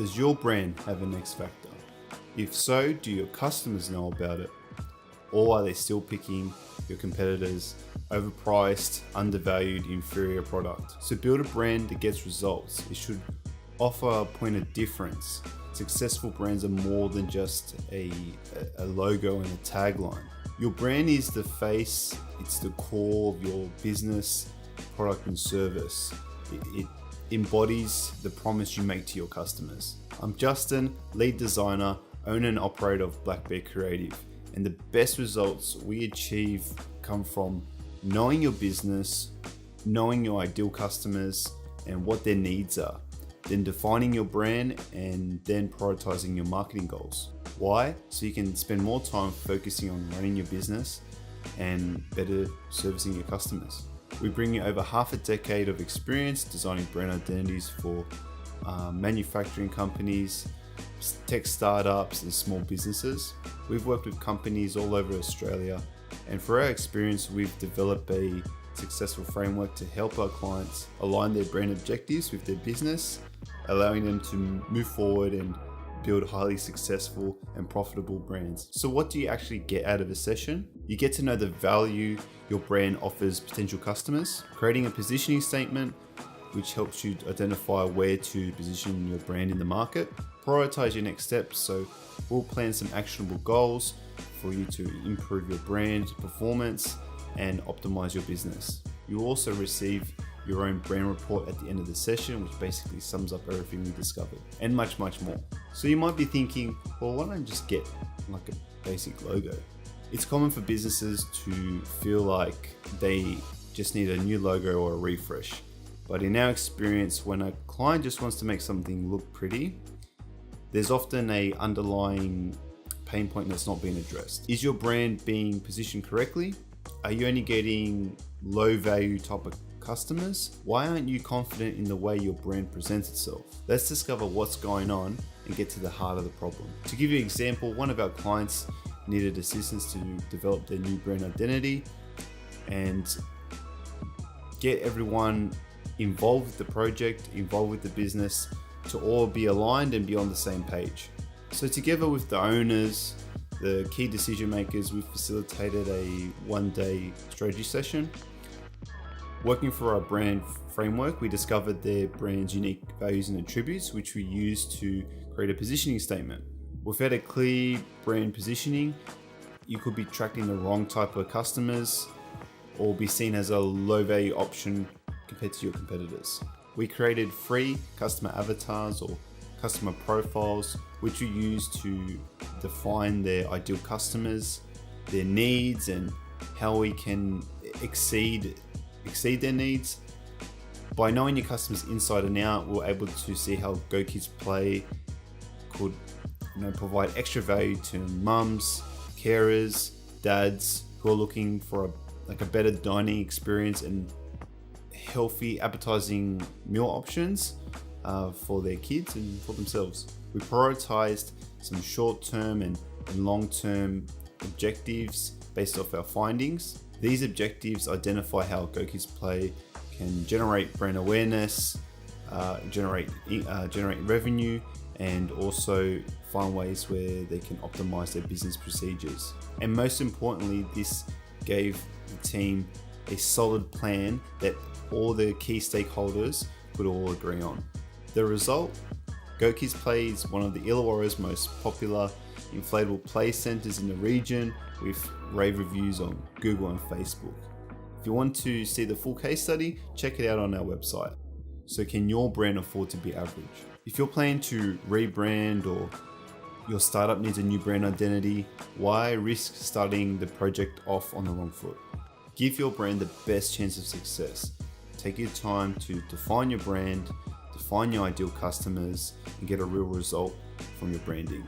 Does your brand have an X factor? If so, do your customers know about it? Or are they still picking your competitors' overpriced, undervalued, inferior product? So build a brand that gets results. It should offer a point of difference. Successful brands are more than just a logo and a tagline. Your brand is the face, it's the core of your business, product and service. It embodies the promise you make to your customers. I'm Justin, lead designer, owner and operator of Black Bear Creative. And the best results we achieve come from knowing your business, knowing your ideal customers and what their needs are, then defining your brand and then prioritizing your marketing goals. Why? So you can spend more time focusing on running your business and better servicing your customers. We bring you over half a decade of experience designing brand identities for manufacturing companies, tech startups and small businesses. We've worked with companies all over Australia, and for our experience, we've developed a successful framework to help our clients align their brand objectives with their business, allowing them to move forward and build highly successful and profitable brands. So what do you actually get out of a session? You get to know the value your brand offers potential customers, creating a positioning statement, which helps you identify where to position your brand in the market, prioritize your next steps. So we'll plan some actionable goals for you to improve your brand performance and optimize your business. You'll also receive your own brand report at the end of the session, which basically sums up everything we discovered, and much more. So you might be thinking, well, why don't I just get like a basic logo? It's common for businesses to feel like they just need a new logo or a refresh. But in our experience, when a client just wants to make something look pretty, there's often an underlying pain point that's not being addressed. Is your brand being positioned correctly? Are you only getting low value type of customers? Why aren't you confident in the way your brand presents itself? Let's discover what's going on and get to the heart of the problem. To give you an example, one of our clients needed assistance to develop their new brand identity and get everyone involved with the project, involved with the business, to all be aligned and be on the same page. So together with the owners, the key decision makers, we've facilitated a one-day strategy session. Working for our brand framework, we discovered their brand's unique values and attributes, which we used to create a positioning statement. Without a clear brand positioning, you could be attracting the wrong type of customers or be seen as a low value option compared to your competitors. We created free customer avatars or customer profiles, which we use to define their ideal customers, their needs, and how we can exceed their needs. By knowing your customers inside and out, we're able to see how Go Kids Play could provide extra value to mums, carers, dads who are looking for a better dining experience and healthy, appetizing meal options for their kids and for themselves. We prioritized some short-term and long-term objectives based off our findings. These objectives identify how Go Kids Play can generate brand awareness, generate revenue, and also find ways where they can optimize their business procedures. And most importantly, this gave the team a solid plan that all the key stakeholders could all agree on. The result? Go Kids Play is one of the Illawarra's most popular inflatable play centers in the region, with rave reviews on Google and Facebook. If you want to see the full case study, check it out on our website. So can your brand afford to be average? If you're planning to rebrand or your startup needs a new brand identity, why risk starting the project off on the wrong foot? Give your brand the best chance of success. Take your time to define your brand, define your ideal customers, and get a real result from your branding.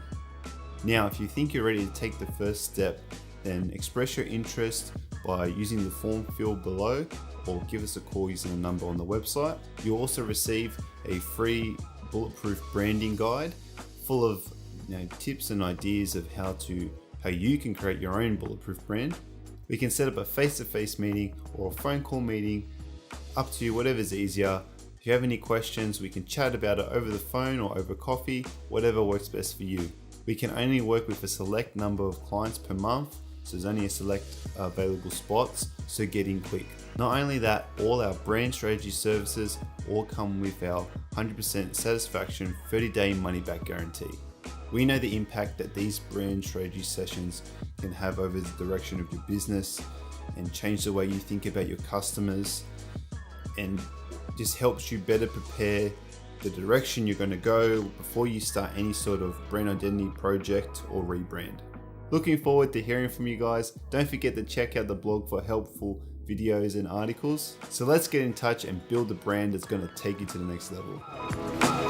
Now, if you think you're ready to take the first step, then express your interest by using the form field below or give us a call using the number on the website. You'll also receive a free bulletproof branding guide full of tips and ideas of how you can create your own bulletproof brand. We can set up a face-to-face meeting or a phone call meeting, up to you, whatever's easier. If you have any questions, we can chat about it over the phone or over coffee, whatever works best for you. We can only work with a select number of clients per month, so there's only a select available spots, so get in quick. Not only that, all our brand strategy services all come with our 100% satisfaction 30-day money-back guarantee. We know the impact that these brand strategy sessions can have over the direction of your business and change the way you think about your customers, and just helps you better prepare the direction you're going to go before you start any sort of brand identity project or rebrand. Looking forward to hearing from you guys. Don't forget to check out the blog for helpful videos and articles. So let's get in touch and build a brand that's going to take you to the next level.